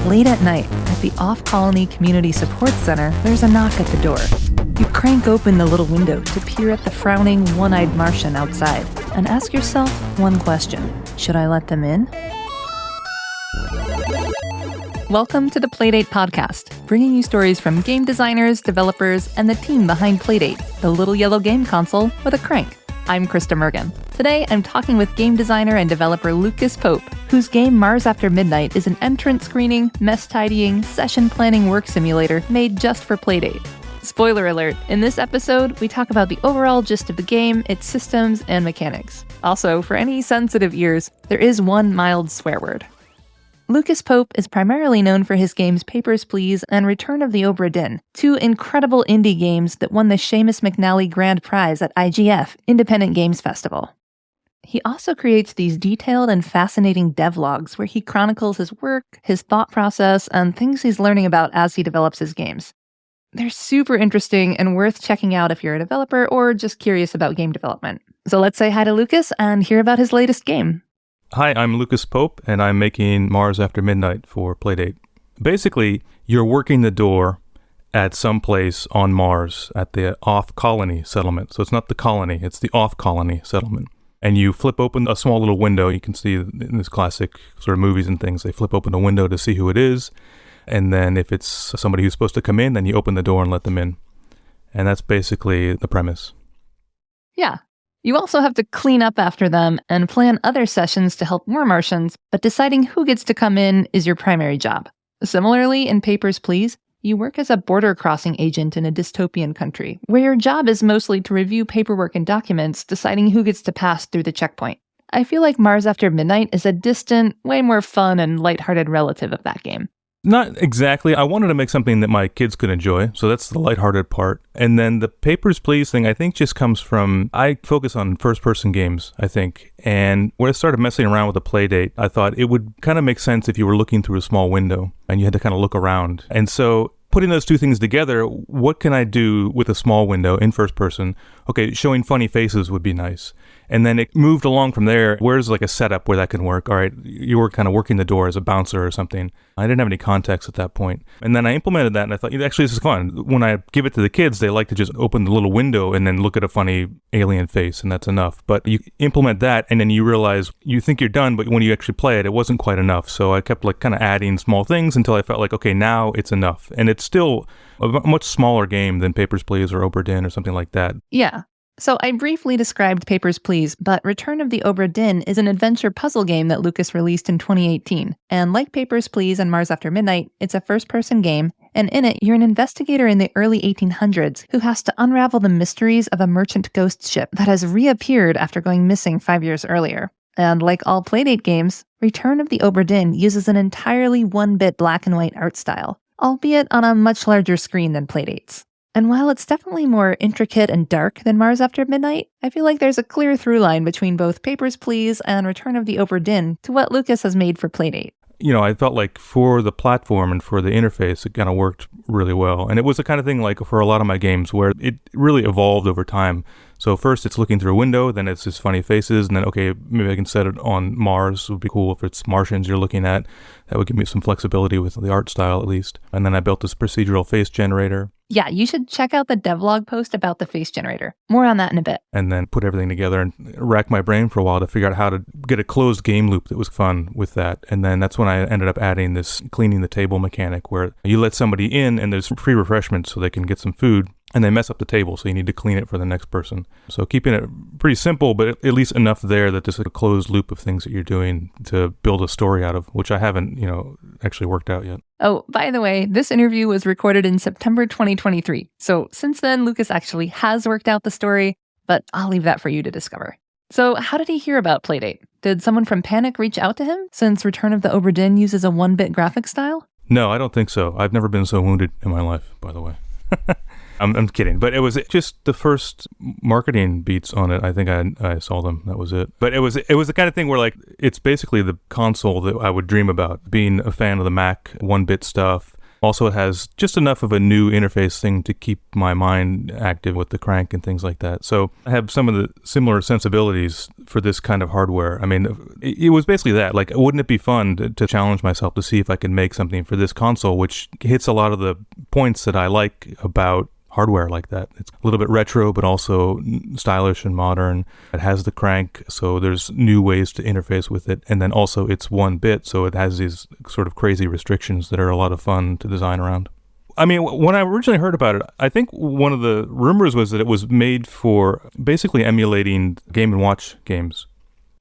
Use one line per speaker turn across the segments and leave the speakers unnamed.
Late at night, at the Off-Colony Community Support Center, there's a knock at the door. You crank open the little window to peer at the frowning, one-eyed Martian outside and ask yourself one question. Should I let them in? Welcome to the Playdate podcast, bringing you stories from game designers, developers, and the team behind Playdate, the little yellow game console with a crank. I'm Krista Mergen. Today, I'm talking with game designer and developer Lucas Pope, whose game Mars After Midnight is an entrance screening, mess tidying, session planning work simulator made just for Playdate. Spoiler alert, in this episode, we talk about the overall gist of the game, its systems, and mechanics. Also, for any sensitive ears, there is one mild swear word. Lucas Pope is primarily known for his games Papers, Please and Return of the Obra Dinn, two incredible indie games that won the Seamus McNally Grand Prize at IGF, Independent Games Festival. He also creates these detailed and fascinating devlogs where he chronicles his work, his thought process, and things he's learning about as he develops his games. They're super interesting and worth checking out if you're a developer or just curious about game development. So let's say hi to Lucas and hear about his latest game.
Hi, I'm Lucas Pope, and I'm making Mars After Midnight for Playdate. Basically, you're working the door at some place on Mars at the off-colony settlement. So it's not the colony, it's the off-colony settlement. And you flip open a small little window. You can see in this classic sort of movies and things, they flip open a window to see who it is. And then if it's somebody who's supposed to come in, then you open the door and let them in. And that's basically the premise.
Yeah. You also have to clean up after them and plan other sessions to help more Martians, but deciding who gets to come in is your primary job. Similarly, in Papers, Please, you work as a border crossing agent in a dystopian country, where your job is mostly to review paperwork and documents, deciding who gets to pass through the checkpoint. I feel like Mars After Midnight is a distant, way more fun and lighthearted relative of that game.
Not exactly. I wanted to make something that my kids could enjoy, so that's the lighthearted part. And then the Papers, Please thing, I think just comes from, I focus on first-person games, I think. And when I started messing around with the Playdate, I thought it would kind of make sense if you were looking through a small window and you had to kind of look around. And so putting those two things together, what can I do with a small window in first person? Okay, showing funny faces would be nice. And then it moved along from there. Where's like a setup where that can work? All right, you were kind of working the door as a bouncer or something. I didn't have any context at that point. And then I implemented that and I thought, actually, this is fun. When I give it to the kids, they like to just open the little window and then look at a funny alien face, and that's enough. But you implement that and then you realize you think you're done, but when you actually play it, it wasn't quite enough. So I kept like kind of adding small things until I felt like, okay, now it's enough. And it's still a much smaller game than Papers, Please or Obra Dinn or something like that.
Yeah. So I briefly described Papers, Please, but Return of the Obra Dinn is an adventure puzzle game that Lucas released in 2018. And like Papers, Please and Mars After Midnight, it's a first-person game, and in it, you're an investigator in the early 1800s who has to unravel the mysteries of a merchant ghost ship that has reappeared after going missing 5 years earlier. And like all Playdate games, Return of the Obra Dinn uses an entirely one-bit black and white art style, albeit on a much larger screen than Playdate's. And while it's definitely more intricate and dark than Mars After Midnight, I feel like there's a clear through line between both Papers, Please and Return of the Obra Dinn to what Lucas has made for Playdate.
I felt like for the platform and for the interface, it kind of worked really well. And it was the kind of thing like for a lot of my games where it really evolved over time. So first it's looking through a window, then it's just funny faces, and then, okay, maybe I can set it on Mars. It would be cool if it's Martians you're looking at. That would give me some flexibility with the art style at least. And then I built this procedural face generator.
Yeah, you should check out the devlog post about the face generator. More on that in a bit.
And then put everything together and rack my brain for a while to figure out how to get a closed game loop that was fun with that. And then that's when I ended up adding this cleaning the table mechanic where you let somebody in and there's free refreshments so they can get some food. And they mess up the table, so you need to clean it for the next person. So keeping it pretty simple, but at least enough there that there's a closed loop of things that you're doing to build a story out of, which I haven't, actually worked out yet.
Oh, by the way, this interview was recorded in September 2023. So since then, Lucas actually has worked out the story, but I'll leave that for you to discover. So how did he hear about Playdate? Did someone from Panic reach out to him, since Return of the Obra Dinn uses a one-bit graphic style?
No, I don't think so. I've never been so wounded in my life, by the way. I'm kidding, but it was just the first marketing beats on it. I think I saw them. That was it. But it was the kind of thing where like it's basically the console that I would dream about. Being a fan of the Mac 1-bit stuff, Also, it has just enough of a new interface thing to keep my mind active with the crank and things like that. So I have some of the similar sensibilities for this kind of hardware. I mean, it was basically that. Like, wouldn't it be fun to challenge myself to see if I can make something for this console, which hits a lot of the points that I like about hardware like that. It's a little bit retro, but also stylish and modern. It has the crank, so there's new ways to interface with it. And then also it's 1-bit, so it has these sort of crazy restrictions that are a lot of fun to design around. I mean, when I originally heard about it, I think one of the rumors was that it was made for basically emulating Game & Watch games.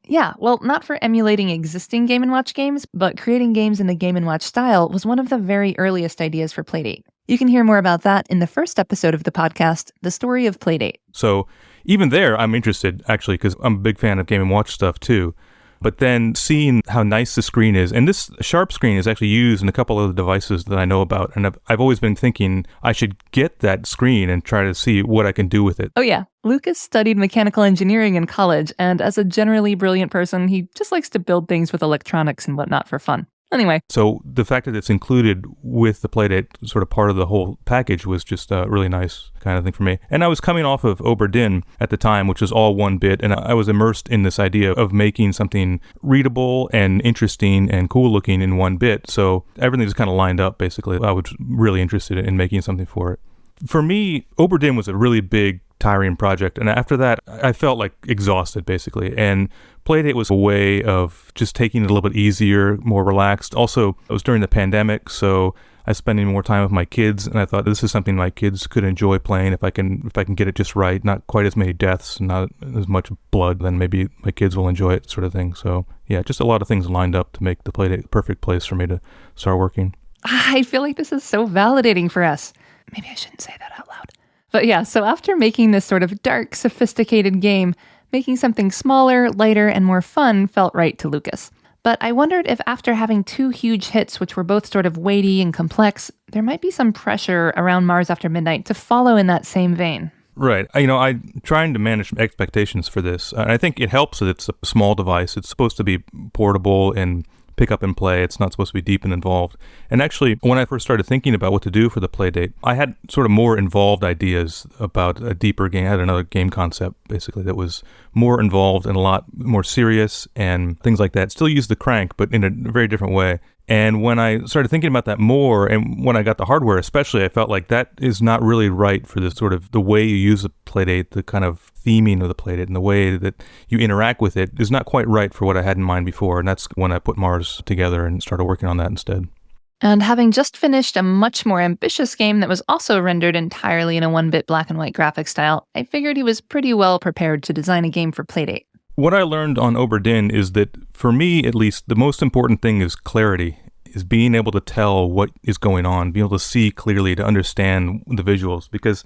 Yeah, well, not for emulating existing Game & Watch games, but creating games in the Game & Watch style was one of the very earliest ideas for Playdate. You can hear more about that in the first episode of the podcast, The Story of Playdate.
So even there, I'm interested, actually, because I'm a big fan of Game & Watch stuff, too. But then seeing how nice the screen is, and this sharp screen is actually used in a couple of the devices that I know about, and I've always been thinking I should get that screen and try to see what I can do with it.
Oh yeah, Lucas studied mechanical engineering in college, and as a generally brilliant person, he just likes to build things with electronics and whatnot for fun. Anyway.
So the fact that it's included with the Playdate, sort of part of the whole package, was just a really nice kind of thing for me. And I was coming off of Oberdin at the time, which was all 1-bit, and I was immersed in this idea of making something readable and interesting and cool looking in 1-bit. So everything just kind of lined up, basically. I was really interested in making something for it. For me, Oberdin was a really big, tiring project, and after that, I felt like exhausted, basically. And Playdate was a way of just taking it a little bit easier, more relaxed. Also, it was during the pandemic, so I was spending more time with my kids, and I thought this is something my kids could enjoy playing if I can get it just right. Not quite as many deaths, not as much blood, then maybe my kids will enjoy it, sort of thing. So yeah, just a lot of things lined up to make the Playdate the perfect place for me to start working.
I feel like this is so validating for us. Maybe I shouldn't say that out loud. But yeah, so after making this sort of dark, sophisticated game, making something smaller, lighter, and more fun felt right to Lucas. But I wondered if after having two huge hits, which were both sort of weighty and complex, there might be some pressure around Mars After Midnight to follow in that same vein.
Right. I'm trying to manage expectations for this. I think it helps that it's a small device. It's supposed to be portable and pick up and play. It's not supposed to be deep and involved. And actually, when I first started thinking about what to do for the Playdate, I had sort of more involved ideas about a deeper game. I had another game concept, basically, that was more involved and a lot more serious and things like that. Still use the crank, but in a very different way. And when I started thinking about that more, and when I got the hardware especially, I felt like that is not really right for the sort of the way you use the Playdate, the kind of theming of the Playdate and the way that you interact with it is not quite right for what I had in mind before. And that's when I put Mars together and started working on that instead.
And having just finished a much more ambitious game that was also rendered entirely in a 1-bit black and white graphic style, I figured he was pretty well prepared to design a game for Playdate.
What I learned on Oberdin is that, for me at least, the most important thing is clarity, is being able to tell what is going on, being able to see clearly, to understand the visuals, because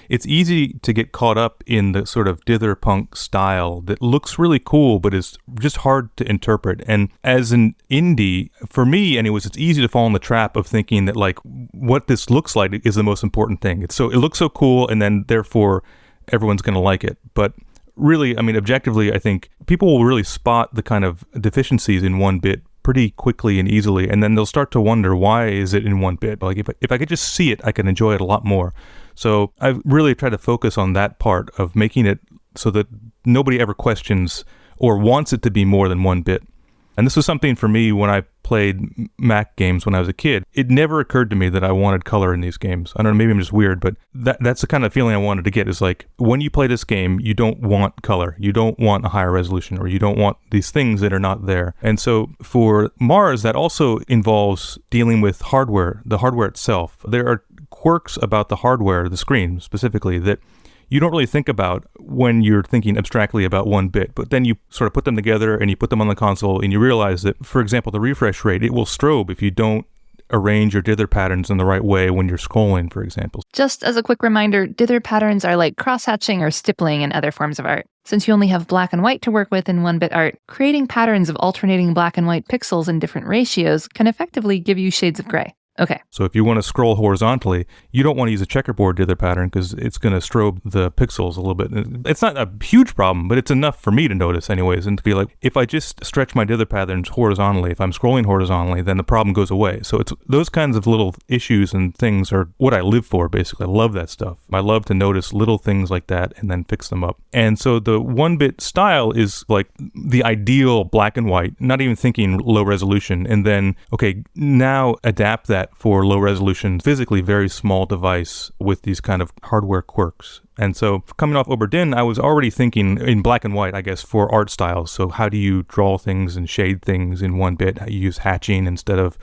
it's easy to get caught up in the sort of dither punk style that looks really cool, but is just hard to interpret. And as an indie, for me anyways, it's easy to fall in the trap of thinking that like what this looks like is the most important thing. It looks so cool, and then therefore everyone's going to like it. But really, I mean, objectively, I think people will really spot the kind of deficiencies in 1-bit pretty quickly and easily, and then they'll start to wonder, why is it in 1-bit? Like, if I could just see it, I can enjoy it a lot more. So I've really tried to focus on that part of making it so that nobody ever questions or wants it to be more than 1-bit. And this was something for me when I played Mac games when I was a kid. It never occurred to me that I wanted color in these games. I don't know, maybe I'm just weird, but that's the kind of feeling I wanted to get, is like, when you play this game, you don't want color. You don't want a higher resolution, or you don't want these things that are not there. And so for Mars, that also involves dealing with hardware, the hardware itself. There are quirks about the hardware, the screen specifically, that you don't really think about when you're thinking abstractly about 1-bit, but then you sort of put them together and you put them on the console and you realize that, for example, the refresh rate, it will strobe if you don't arrange your dither patterns in the right way when you're scrolling, for example.
Just as a quick reminder, dither patterns are like cross-hatching or stippling in other forms of art. Since you only have black and white to work with in 1-bit art, creating patterns of alternating black and white pixels in different ratios can effectively give you shades of gray. Okay.
So if you want to scroll horizontally, you don't want to use a checkerboard dither pattern because it's going to strobe the pixels a little bit. It's not a huge problem, but it's enough for me to notice anyways, and to be like, if I just stretch my dither patterns horizontally, if I'm scrolling horizontally, then the problem goes away. So it's those kinds of little issues and things are what I live for, basically. I love that stuff. I love to notice little things like that and then fix them up. And so the 1-bit style is like the ideal black and white, not even thinking low resolution. And then, okay, now adapt that for low resolution, physically very small device with these kind of hardware quirks. And so coming off Oberdin, I was already thinking in black and white, I guess, for art styles. So how do you draw things and shade things in 1-bit? How you use hatching instead of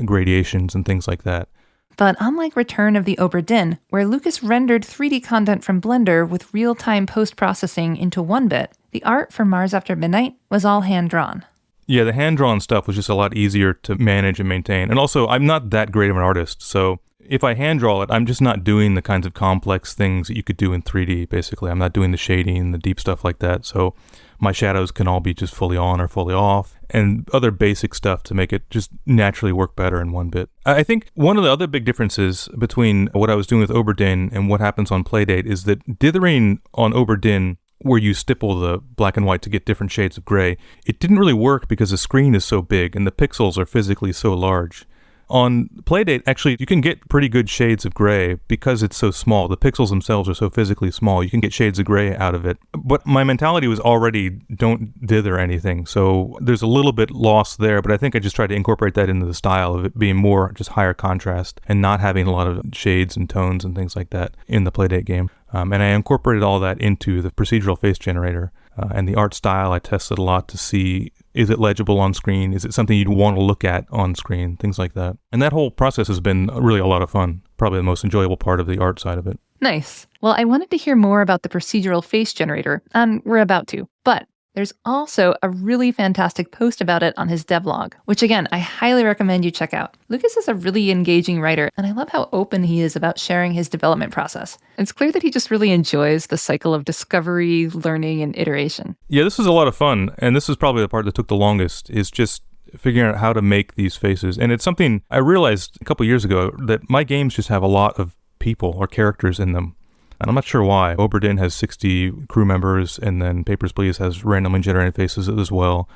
gradations and things like that.
But unlike Return of the Oberdin, where Lucas rendered 3D content from Blender with real-time post-processing into 1-bit, the art for Mars After Midnight was all hand-drawn.
Yeah, the hand-drawn stuff was just a lot easier to manage and maintain. And also, I'm not that great of an artist, so if I hand-draw it, I'm just not doing the kinds of complex things that you could do in 3D, basically. I'm not doing the shading, the deep stuff like that, so my shadows can all be just fully on or fully off, and other basic stuff to make it just naturally work better in 1-bit. I think one of the other big differences between what I was doing with Oberdin and what happens on Playdate is that dithering on Oberdin, where you stipple the black and white to get different shades of gray, it didn't really work because the screen is so big and the pixels are physically so large. On Playdate, actually, you can get pretty good shades of gray because it's so small. The pixels themselves are so physically small. You can get shades of gray out of it. But my mentality was already don't dither anything. So there's a little bit lost there, but I think I just tried to incorporate that into the style of it being more just higher contrast and not having a lot of shades and tones and things like that in the Playdate game. And I incorporated all that into the procedural face generator. And the art style, I tested a lot to see, is it legible on screen? Is it something you'd want to look at on screen? Things like that. And that whole process has been really a lot of fun. Probably the most enjoyable part of the art side of it.
Nice. Well, I wanted to hear more about the procedural face generator, and we're about to. But there's also a really fantastic post about it on his devlog, which again, I highly recommend you check out. Lucas is a really engaging writer, and I love how open he is about sharing his development process. It's clear that he just really enjoys the cycle of discovery, learning, and iteration.
Yeah, this was a lot of fun, and this is probably the part that took the longest, is just figuring out how to make these faces. And it's something I realized a couple years ago, that my games just have a lot of people or characters in them. And I'm not sure why. Oberdin has 60 crew members, and then Papers, Please has randomly generated faces as well.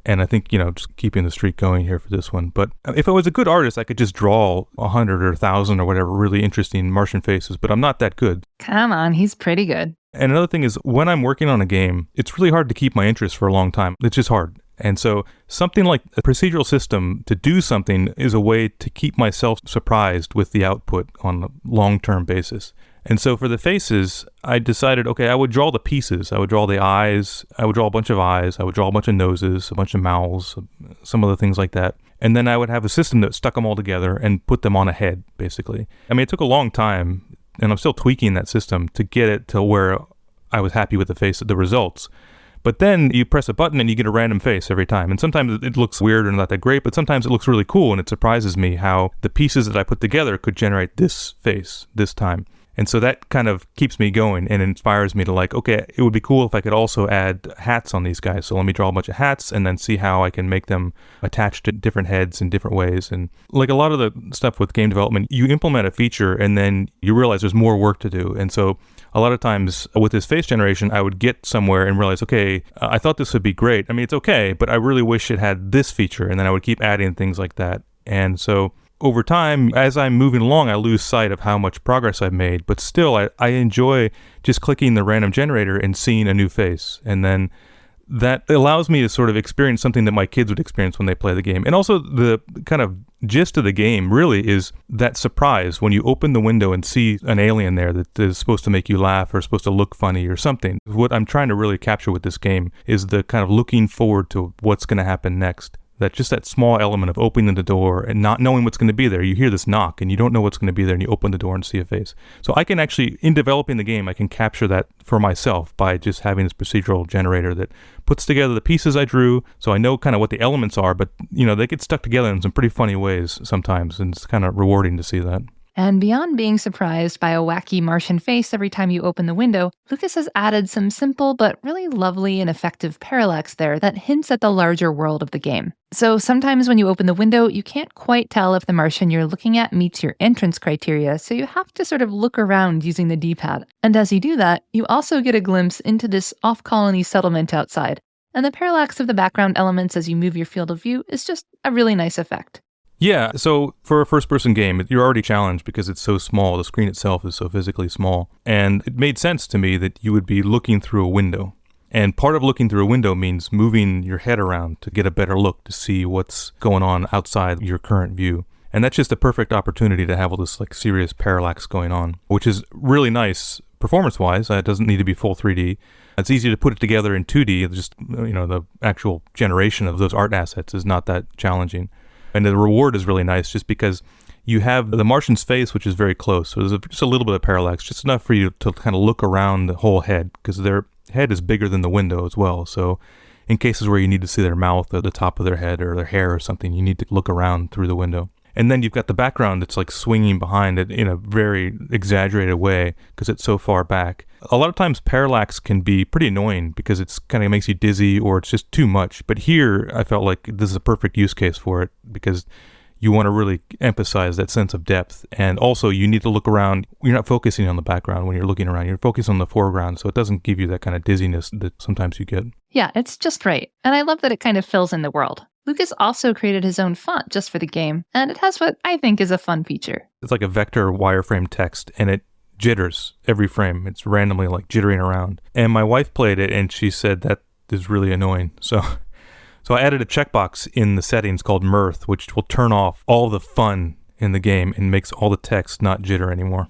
And I think, just keeping the streak going here for this one. But if I was a good artist, I could just draw 100 or 1,000 or whatever really interesting Martian faces, but I'm not that good.
Come on, he's pretty good.
And another thing is, when I'm working on a game, it's really hard to keep my interest for a long time. It's just hard. And so something like a procedural system to do something is a way to keep myself surprised with the output on a long-term basis. And so for the faces, I decided, okay, I would draw the pieces. I would draw the eyes. I would draw a bunch of eyes. I would draw a bunch of noses, a bunch of mouths, some other things like that. And then I would have a system that stuck them all together and put them on a head, basically. I mean, it took a long time, and I'm still tweaking that system to get it to where I was happy with the results. But then you press a button and you get a random face every time. And sometimes it looks weird and not that great, but sometimes it looks really cool, and it surprises me how the pieces that I put together could generate this face this time. And so that kind of keeps me going and inspires me to okay, it would be cool if I could also add hats on these guys. So let me draw a bunch of hats and then see how I can make them attached to different heads in different ways. And like a lot of the stuff with game development, you implement a feature and then you realize there's more work to do. And so a lot of times with this face generation, I would get somewhere and realize, okay, I thought this would be great. I mean, it's okay, but I really wish it had this feature. And then I would keep adding things like that. And so over time, as I'm moving along, I lose sight of how much progress I've made, but still, I enjoy just clicking the random generator and seeing a new face. And then that allows me to sort of experience something that my kids would experience when they play the game. And also the kind of gist of the game really is that surprise when you open the window and see an alien there that is supposed to make you laugh or supposed to look funny or something. What I'm trying to really capture with this game is the kind of looking forward to what's going to happen next. That small element of opening the door and not knowing what's going to be there. You hear this knock and you don't know what's going to be there, and you open the door and see a face. So I can actually, in developing the game, I can capture that for myself by just having this procedural generator that puts together the pieces I drew, so I know kind of what the elements are, but they get stuck together in some pretty funny ways sometimes, and it's kind of rewarding to see that.
And beyond being surprised by a wacky Martian face every time you open the window, Lucas has added some simple but really lovely and effective parallax there that hints at the larger world of the game. So sometimes when you open the window, you can't quite tell if the Martian you're looking at meets your entrance criteria, so you have to sort of look around using the D-pad. And as you do that, you also get a glimpse into this off-colony settlement outside. And the parallax of the background elements as you move your field of view is just a really nice effect.
Yeah, so for a first-person game, you're already challenged because it's so small. The screen itself is so physically small. And it made sense to me that you would be looking through a window. And part of looking through a window means moving your head around to get a better look to see what's going on outside your current view. And that's just a perfect opportunity to have all this like serious parallax going on, which is really nice performance-wise. It doesn't need to be full 3D. It's easy to put it together in 2D. Just, the actual generation of those art assets is not that challenging. And the reward is really nice just because you have the Martian's face, which is very close. So there's just a little bit of parallax, just enough for you to kind of look around the whole head because their head is bigger than the window as well. So in cases where you need to see their mouth or the top of their head or their hair or something, you need to look around through the window. And then you've got the background that's like swinging behind it in a very exaggerated way because it's so far back. A lot of times parallax can be pretty annoying because it's kind of makes you dizzy or it's just too much. But here I felt like this is a perfect use case for it because you want to really emphasize that sense of depth. And also you need to look around. You're not focusing on the background when you're looking around. You're focusing on the foreground. So it doesn't give you that kind of dizziness that sometimes you get.
Yeah, it's just right. And I love that it kind of fills in the world. Lucas also created his own font just for the game, and it has what I think is a fun feature.
It's like a vector wireframe text, and it jitters every frame. It's randomly like jittering around. And my wife played it, and she said that is really annoying. So I added a checkbox in the settings called Mirth, which will turn off all the fun in the game and makes all the text not jitter anymore.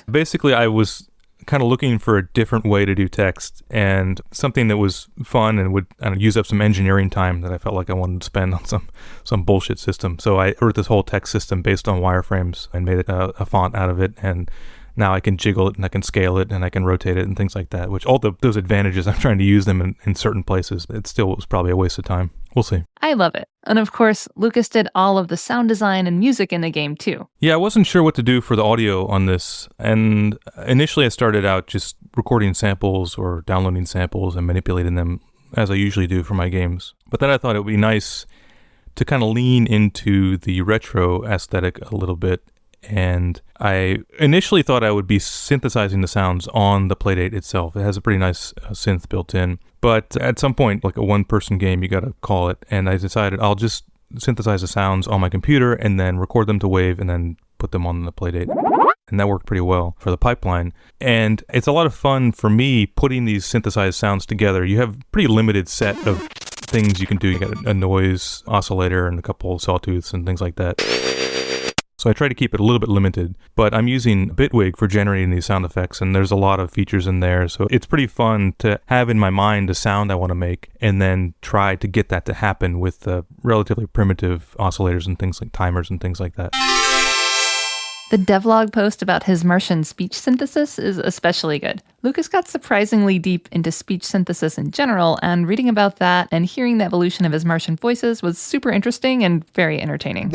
Basically, I was kind of looking for a different way to do text and something that was fun and would use up some engineering time that I felt like I wanted to spend on some bullshit system. So I wrote this whole text system based on wireframes and made it a font out of it. And now I can jiggle it and I can scale it and I can rotate it and things like that, which all those advantages, I'm trying to use them in certain places. It still was probably a waste of time. We'll see.
I love it. And of course, Lucas did all of the sound design and music in the game too.
Yeah, I wasn't sure what to do for the audio on this. And initially I started out just recording samples or downloading samples and manipulating them as I usually do for my games. But then I thought it would be nice to kind of lean into the retro aesthetic a little bit. And I initially thought I would be synthesizing the sounds on the Playdate itself. It has a pretty nice synth built in. But at some point, like a one-person game, you got to call it. And I decided I'll just synthesize the sounds on my computer and then record them to WAV and then put them on the Playdate. And that worked pretty well for the pipeline. And it's a lot of fun for me putting these synthesized sounds together. You have a pretty limited set of things you can do. You got a noise oscillator and a couple of sawtooths and things like that. So I try to keep it a little bit limited, but I'm using Bitwig for generating these sound effects, and there's a lot of features in there. So it's pretty fun to have in my mind a sound I want to make and then try to get that to happen with relatively primitive oscillators and things like timers and things like that.
The devlog post about his Martian speech synthesis is especially good. Lucas got surprisingly deep into speech synthesis in general, and reading about that and hearing the evolution of his Martian voices was super interesting and very entertaining.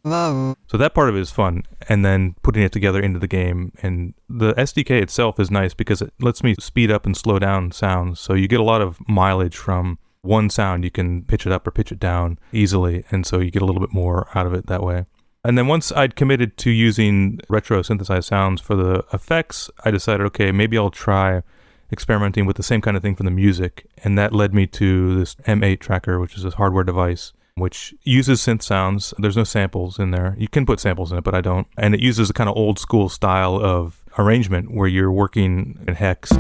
So that part of it is fun, and then putting it together into the game. And the SDK itself is nice because it lets me speed up and slow down sounds. So you get a lot of mileage from one sound. You can pitch it up or pitch it down easily, and so you get a little bit more out of it that way. And then once I'd committed to using retro synthesized sounds for the effects, I decided, okay, maybe I'll try experimenting with the same kind of thing for the music. And that led me to this M8 tracker, which is this hardware device which uses synth sounds. There's no samples in there. You can put samples in it, but I don't. And it uses a kind of old school style of arrangement where you're working in hex.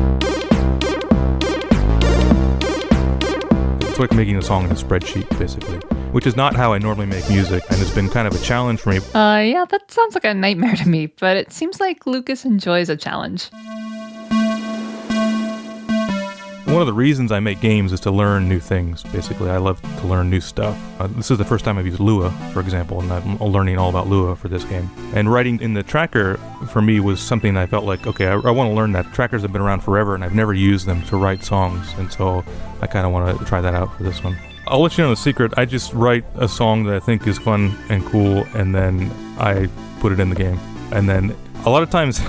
It's like making a song in a spreadsheet, basically, which is not how I normally make music, and it's been kind of a challenge for me.
Yeah, that sounds like a nightmare to me, but it seems like Lucas enjoys a challenge.
One of the reasons I make games is to learn new things, basically. I love to learn new stuff. This is the first time I've used Lua, for example, and I'm learning all about Lua for this game. And writing in the tracker, for me, was something I felt like, okay, I want to learn that. Trackers have been around forever, and I've never used them to write songs, and so I kind of want to try that out for this one. I'll let you know the secret. I just write a song that I think is fun and cool, and then I put it in the game. And then a lot of times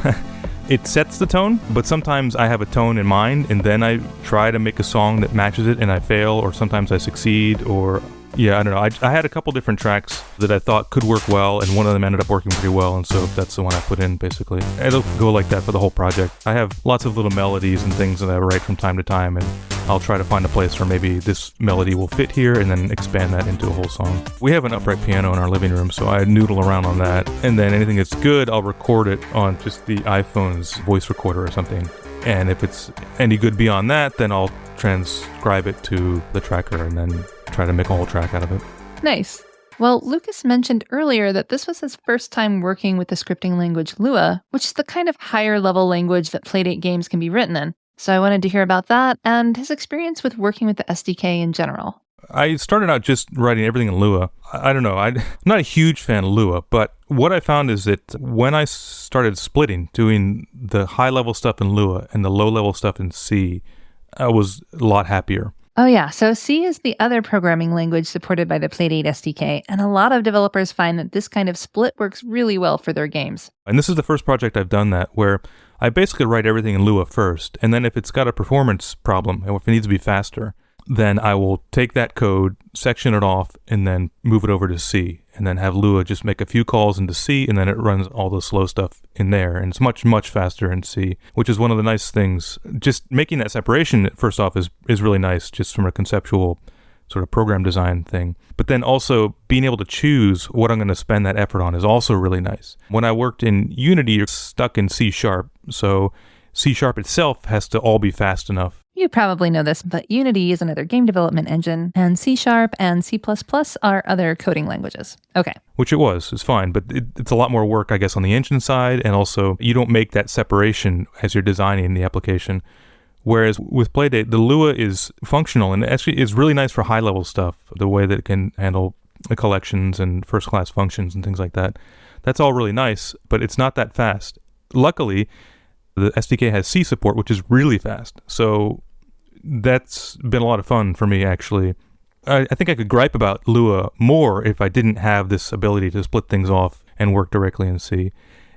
it sets the tone, but sometimes I have a tone in mind and then I try to make a song that matches it and I fail, or sometimes I succeed, or I don't know. I had a couple different tracks that I thought could work well, and one of them ended up working pretty well, and so that's the one I put in, basically. It'll go like that for the whole project. I have lots of little melodies and things that I write from time to time, and I'll try to find a place where maybe this melody will fit here and then expand that into a whole song. We have an upright piano in our living room, so I noodle around on that, and then anything that's good, I'll record it on just the iPhone's voice recorder or something. And if it's any good beyond that, then I'll transcribe it to the tracker and then try to make a whole track out of it.
Nice. Well, Lucas mentioned earlier that this was his first time working with the scripting language Lua, which is the kind of higher level language that Playdate games can be written in. So I wanted to hear about that and his experience with working with the SDK in general.
I started out just writing everything in Lua. I don't know, I'm not a huge fan of Lua, but what I found is that when I started splitting, doing the high-level stuff in Lua and the low-level stuff in C, I was a lot happier.
Oh yeah, so C is the other programming language supported by the Playdate SDK, and a lot of developers find that this kind of split works really well for their games.
And this is the first project I've done that, where I basically write everything in Lua first, and then if it's got a performance problem, or if it needs to be faster, then I will take that code, section it off, and then move it over to C, and then have Lua just make a few calls into C, and then it runs all the slow stuff in there, and it's much, much faster in C, which is one of the nice things. Just making that separation, first off, is really nice, just from a conceptual sort of program design thing. But then also being able to choose what I'm going to spend that effort on is also really nice. When I worked in Unity, you're stuck in C#, so C# itself has to all be fast enough.
You probably know this, but Unity is another game development engine, and C# and C++ are other coding languages. Okay.
Which it was. It's fine, but it's a lot more work, I guess, on the engine side, and also you don't make that separation as you're designing the application. Whereas with Playdate, the Lua is functional, and actually is really nice for high-level stuff, the way that it can handle the collections and first-class functions and things like that. That's all really nice, but it's not that fast. Luckily, the SDK has C support, which is really fast. So that's been a lot of fun for me, actually. I think I could gripe about Lua more if I didn't have this ability to split things off and work directly in C.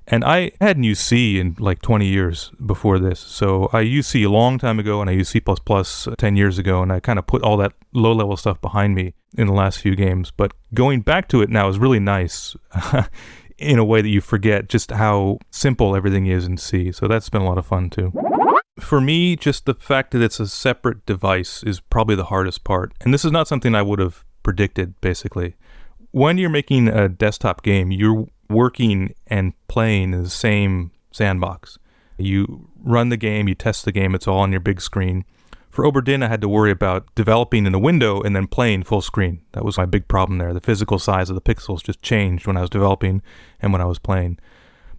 And I hadn't used C in like 20 years before this. So I used C a long time ago, and I used C++ 10 years ago, and I kind of put all that low-level stuff behind me in the last few games. But going back to it now is really nice in a way that you forget just how simple everything is in C. So that's been a lot of fun, too. For me, just the fact that it's a separate device is probably the hardest part. And this is not something I would have predicted, basically. When you're making a desktop game, you're working and playing in the same sandbox. You run the game, you test the game, it's all on your big screen. For Oberdin, I had to worry about developing in a window and then playing full screen. That was my big problem there. The physical size of the pixels just changed when I was developing and when I was playing.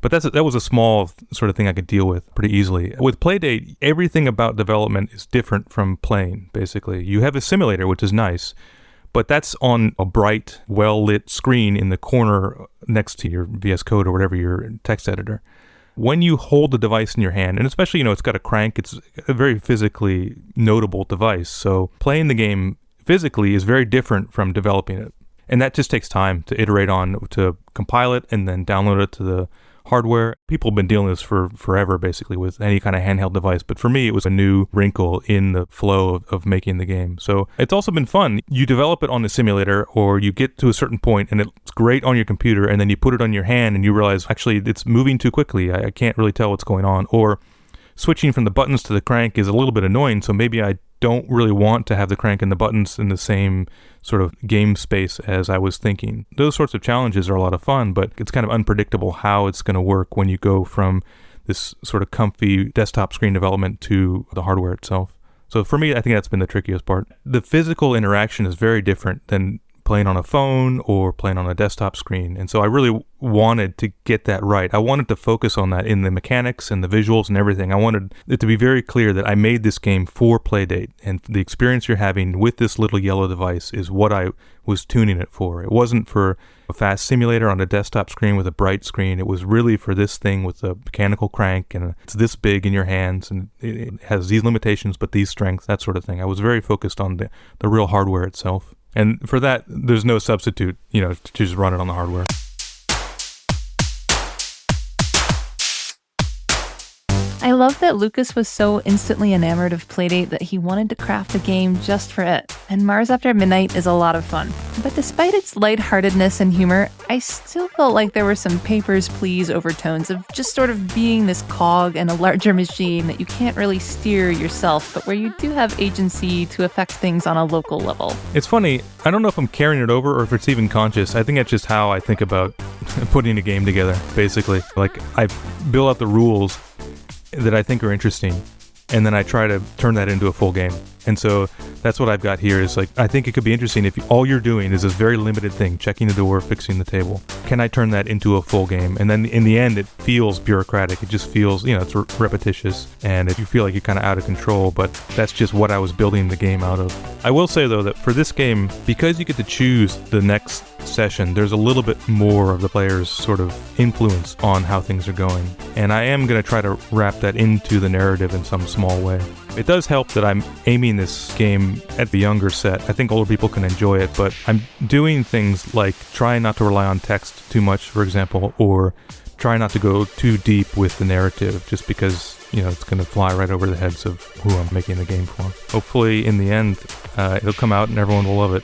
But that was a small sort of thing I could deal with pretty easily. With Playdate, everything about development is different from playing, basically. You have a simulator, which is nice, but that's on a bright, well-lit screen in the corner next to your VS Code or whatever your text editor. When you hold the device in your hand, and especially, it's got a crank, it's a very physically notable device. So playing the game physically is very different from developing it. And that just takes time to iterate on, to compile it and then download it to the hardware. People have been dealing with this for forever, basically, with any kind of handheld device. But for me, it was a new wrinkle in the flow of making the game. So it's also been fun. You develop it on the simulator, or you get to a certain point and it's great on your computer, and then you put it on your hand and you realize, actually, it's moving too quickly. I can't really tell what's going on. Or switching from the buttons to the crank is a little bit annoying, so maybe I don't really want to have the crank and the buttons in the same sort of game space as I was thinking. Those sorts of challenges are a lot of fun, but it's kind of unpredictable how it's going to work when you go from this sort of comfy desktop screen development to the hardware itself. So for me, I think that's been the trickiest part. The physical interaction is very different than playing on a phone or playing on a desktop screen. And so I really wanted to get that right. I wanted to focus on that in the mechanics and the visuals and everything. I wanted it to be very clear that I made this game for Playdate, and the experience you're having with this little yellow device is what I was tuning it for. It wasn't for a fast simulator on a desktop screen with a bright screen. It was really for this thing with a mechanical crank, and it's this big in your hands, and it has these limitations but these strengths, that sort of thing. I was very focused on the real hardware itself. And for that, there's no substitute, to just run it on the hardware.
I love that Lucas was so instantly enamored of Playdate that he wanted to craft a game just for it, and Mars After Midnight is a lot of fun. But despite its lightheartedness and humor, I still felt like there were some Papers, Please overtones of just sort of being this cog in a larger machine that you can't really steer yourself, but where you do have agency to affect things on a local level.
It's funny, I don't know if I'm carrying it over or if it's even conscious. I think that's just how I think about putting a game together, basically. Like, I build out the rules that I think are interesting, and then I try to turn that into a full game. And so that's what I've got here is like, I think it could be interesting if all you're doing is this very limited thing, checking the door, fixing the table. Can I turn that into a full game? And then in the end, it feels bureaucratic. It just feels, it's repetitious, and if you feel like you're kind of out of control, but that's just what I was building the game out of. I will say though that for this game, because you get to choose the next session, there's a little bit more of the player's sort of influence on how things are going. And I am going to try to wrap that into the narrative in some small way. It does help that I'm aiming this game at the younger set. I think older people can enjoy it, but I'm doing things like trying not to rely on text too much, for example, or try not to go too deep with the narrative just because, it's going to fly right over the heads of who I'm making the game for. Hopefully, in the end, it'll come out and everyone will love it.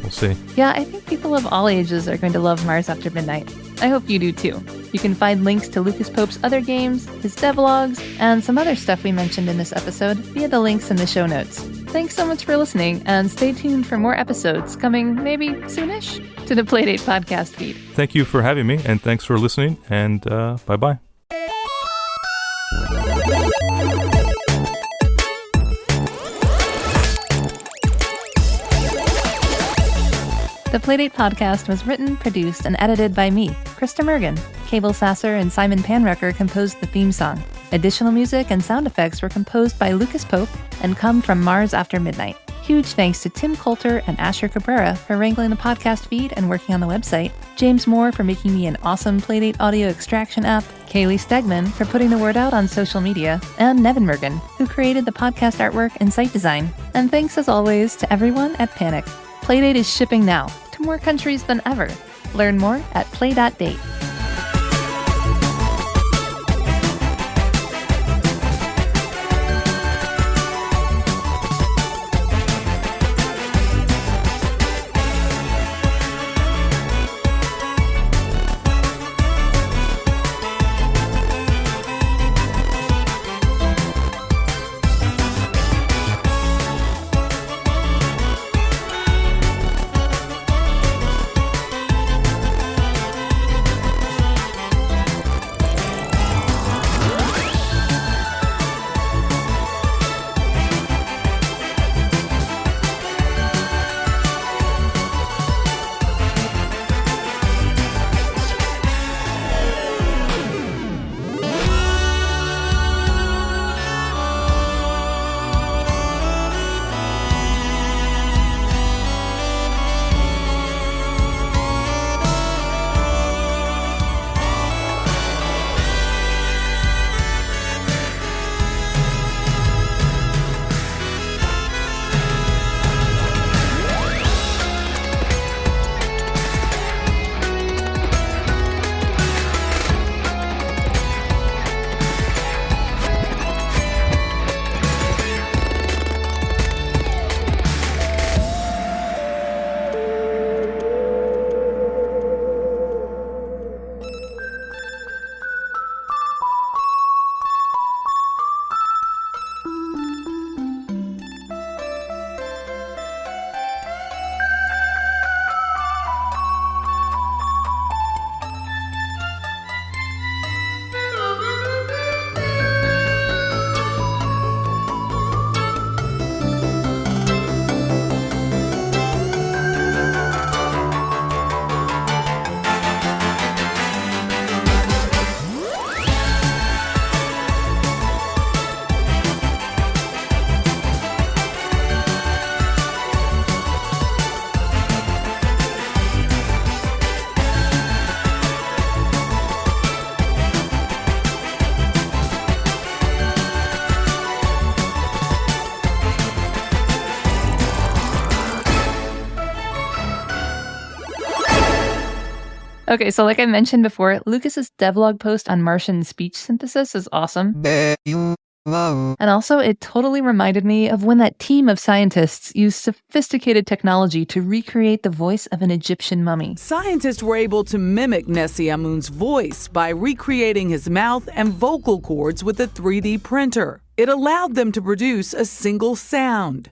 We'll see.
Yeah, I think people of all ages are going to love Mars After Midnight. I hope you do too. You can find links to Lucas Pope's other games, his devlogs, and some other stuff we mentioned in this episode via the links in the show notes. Thanks so much for listening, and stay tuned for more episodes coming maybe soonish to the Playdate podcast feed.
Thank you for having me, and thanks for listening, and bye-bye.
The Playdate podcast was written, produced, and edited by me, Krista Mergen. Cable Sasser and Simon Panrucker composed the theme song. Additional music and sound effects were composed by Lucas Pope and come from Mars After Midnight. Huge thanks to Tim Coulter and Asher Cabrera for wrangling the podcast feed and working on the website, James Moore for making me an awesome Playdate audio extraction app, Kaylee Stegman for putting the word out on social media, and Nevin Mergen, who created the podcast artwork and site design. And thanks as always to everyone at Panic. Playdate is shipping now to more countries than ever. Learn more at play.date. Okay, so like I mentioned before, Lucas's devlog post on Martian speech synthesis is awesome. And also, it totally reminded me of when that team of scientists used sophisticated technology to recreate the voice of an Egyptian mummy.
Scientists were able to mimic Nessie Amun's voice by recreating his mouth and vocal cords with a 3D printer. It allowed them to produce a single sound.